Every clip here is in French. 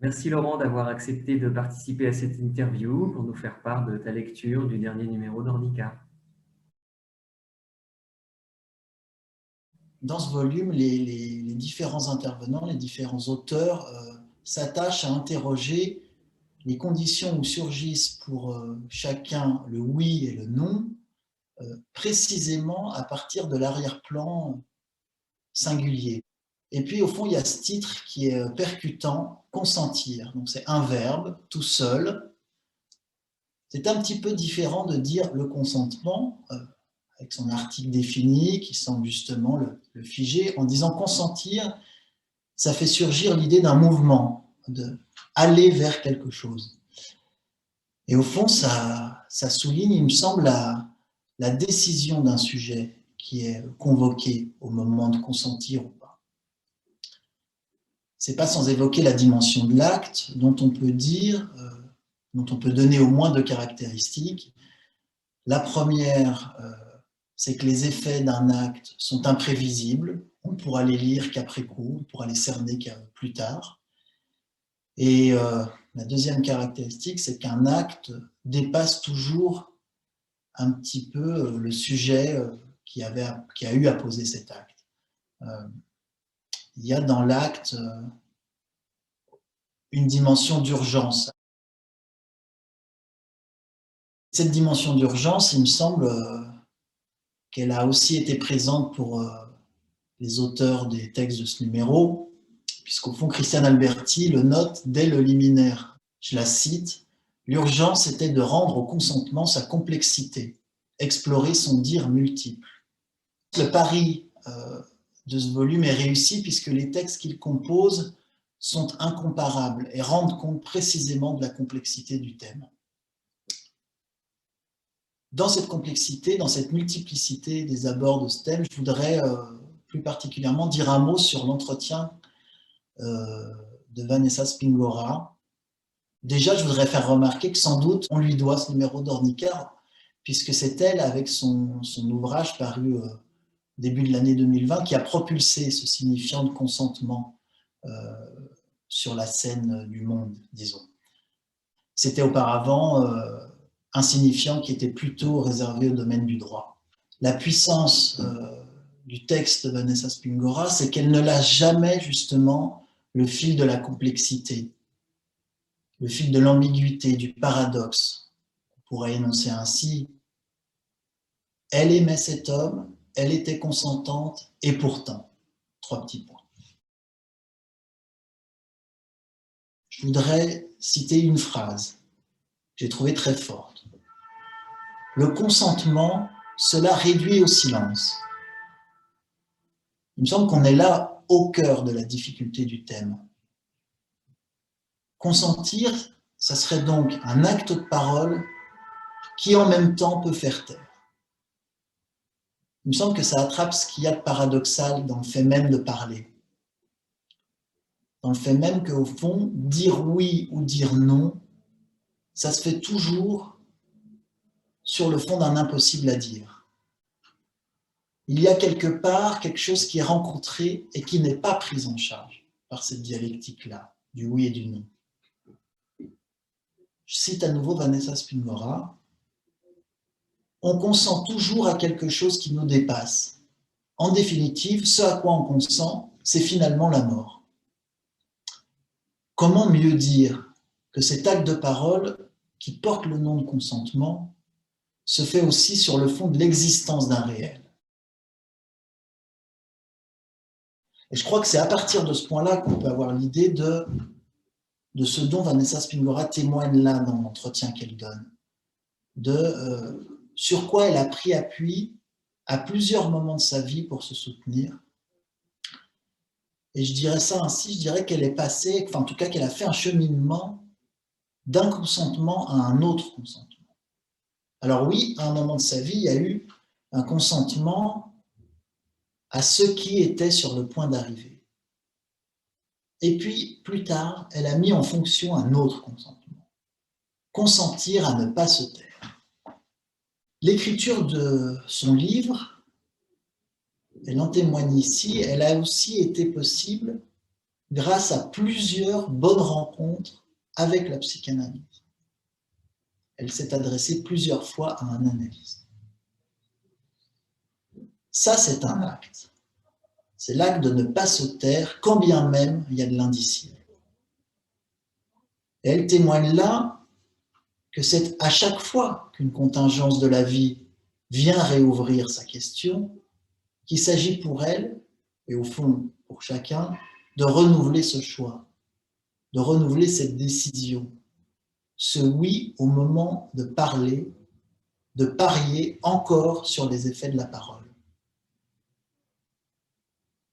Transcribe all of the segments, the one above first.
Merci Laurent d'avoir accepté de participer à cette interview pour nous faire part de ta lecture du dernier numéro d'Ornica. Dans ce volume, les différents intervenants, les différents auteurs s'attachent à interroger les conditions où surgissent pour chacun le oui et le non, précisément à partir de l'arrière-plan singulier. Et puis, au fond, il y a ce titre qui est percutant, consentir. Donc, c'est un verbe, tout seul. C'est un petit peu différent de dire le consentement, avec son article défini, qui semble justement le figer. En disant consentir, ça fait surgir l'idée d'un mouvement, d'aller vers quelque chose. Et au fond, ça souligne, il me semble, la décision d'un sujet qui est convoqué au moment de consentir ou pas. C'est pas sans évoquer la dimension de l'acte, dont on peut dire, dont on peut donner au moins deux caractéristiques. La première, c'est que les effets d'un acte sont imprévisibles. On ne pourra les lire qu'après coup, on pourra les cerner qu'à plus tard. Et la deuxième caractéristique, c'est qu'un acte dépasse toujours un petit peu le sujet qui a eu à poser cet acte. Il y a dans l'acte une dimension d'urgence. Cette dimension d'urgence, il me semble qu'elle a aussi été présente pour les auteurs des textes de ce numéro, puisqu'au fond, Christiane Alberti le note dès le liminaire. Je la cite, « L'urgence était de rendre au consentement sa complexité, explorer son dire multiple. » Le pari de ce volume est réussi puisque les textes qu'il compose sont incomparables et rendent compte précisément de la complexité du thème. Dans cette complexité, dans cette multiplicité des abords de ce thème, je voudrais plus particulièrement dire un mot sur l'entretien de Vanessa Spingora. Déjà, je voudrais faire remarquer que sans doute, on lui doit ce numéro d'Ornica, puisque c'est elle, avec son ouvrage paru début de l'année 2020, qui a propulsé ce signifiant de consentement sur la scène du monde, disons. C'était auparavant un signifiant qui était plutôt réservé au domaine du droit. La puissance du texte de Vanessa Spingora, c'est qu'elle ne lâche jamais justement le fil de la complexité, le fil de l'ambiguïté, du paradoxe. On pourrait énoncer ainsi, elle aimait cet homme, elle était consentante, et pourtant, trois petits points. Je voudrais citer une phrase que j'ai trouvée très forte. Le consentement, cela réduit au silence. Il me semble qu'on est là au cœur de la difficulté du thème. Consentir, ça serait donc un acte de parole qui en même temps peut faire taire. Il me semble que ça attrape ce qu'il y a de paradoxal dans le fait même de parler. Dans le fait même qu'au fond, dire oui ou dire non, ça se fait toujours sur le fond d'un impossible à dire. Il y a quelque part quelque chose qui est rencontré et qui n'est pas pris en charge par cette dialectique-là, du oui et du non. Je cite à nouveau Vanessa Spingora. On consent toujours à quelque chose qui nous dépasse. En définitive, ce à quoi on consent, c'est finalement la mort. Comment mieux dire que cet acte de parole qui porte le nom de consentement se fait aussi sur le fond de l'existence d'un réel. Et je crois que c'est à partir de ce point-là qu'on peut avoir l'idée de ce dont Vanessa Spingora témoigne là dans l'entretien qu'elle donne, sur quoi elle a pris appui à plusieurs moments de sa vie pour se soutenir. Et je dirais ça ainsi, je dirais qu'elle est passée, enfin en tout cas qu'elle a fait un cheminement d'un consentement à un autre consentement. Alors oui, à un moment de sa vie, il y a eu un consentement à ce qui était sur le point d'arriver. Et puis, plus tard, elle a mis en fonction un autre consentement. Consentir à ne pas se taire. L'écriture de son livre, elle en témoigne ici, elle a aussi été possible grâce à plusieurs bonnes rencontres avec la psychanalyse. Elle s'est adressée plusieurs fois à un analyste. Ça, c'est un acte. C'est l'acte de ne pas se taire, quand bien même il y a de l'indicible. Et elle témoigne là que c'est à chaque fois qu'une contingence de la vie vient réouvrir sa question, qu'il s'agit pour elle, et au fond pour chacun, de renouveler ce choix, de renouveler cette décision, ce oui au moment de parler, de parier encore sur les effets de la parole.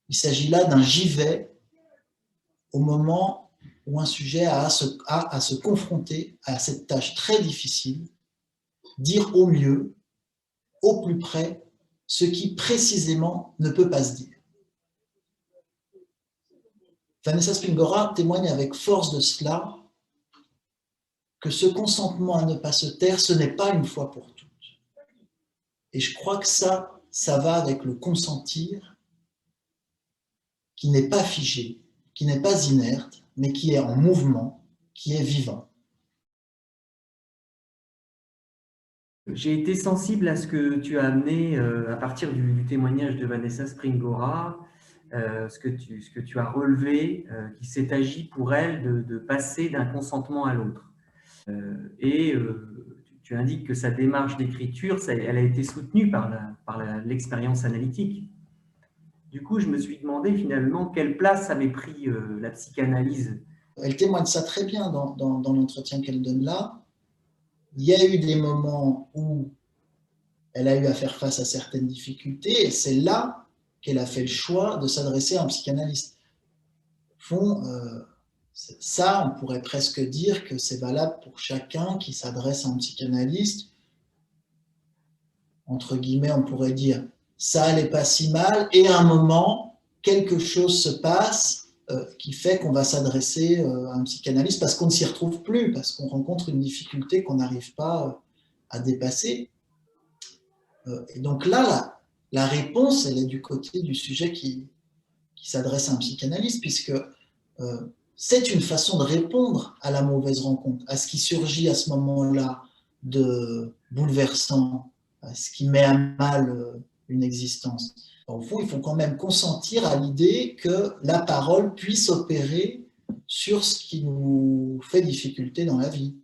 Il s'agit là d'un j'y vais au moment où un sujet a à se confronter à cette tâche très difficile, dire au mieux, au plus près, ce qui précisément ne peut pas se dire. Vanessa Springora témoigne avec force de cela, que ce consentement à ne pas se taire, ce n'est pas une fois pour toutes. Et je crois que ça va avec le consentir, qui n'est pas figé, qui n'est pas inerte, mais qui est en mouvement, qui est vivant. J'ai été sensible à ce que tu as amené à partir du témoignage de Vanessa Springora, ce que tu as relevé, qu'il s'est agi pour elle de passer d'un consentement à l'autre. Tu indiques que sa démarche d'écriture, elle a été soutenue par l'expérience analytique. Du coup, je me suis demandé finalement quelle place avait pris la psychanalyse. Elle témoigne ça très bien dans l'entretien qu'elle donne là. Il y a eu des moments où elle a eu à faire face à certaines difficultés, et c'est là qu'elle a fait le choix de s'adresser à un psychanalyste. Au fond, ça, on pourrait presque dire que c'est valable pour chacun qui s'adresse à un psychanalyste. Entre guillemets, on pourrait dire ça allait pas si mal, et à un moment, quelque chose se passe qui fait qu'on va s'adresser à un psychanalyste parce qu'on ne s'y retrouve plus, parce qu'on rencontre une difficulté qu'on n'arrive pas à dépasser. Et donc là, la réponse, elle est du côté du sujet qui s'adresse à un psychanalyste, puisque c'est une façon de répondre à la mauvaise rencontre, à ce qui surgit à ce moment-là de bouleversant, à ce qui met à mal une existence. Au fond, il faut quand même consentir à l'idée que la parole puisse opérer sur ce qui nous fait difficulté dans la vie.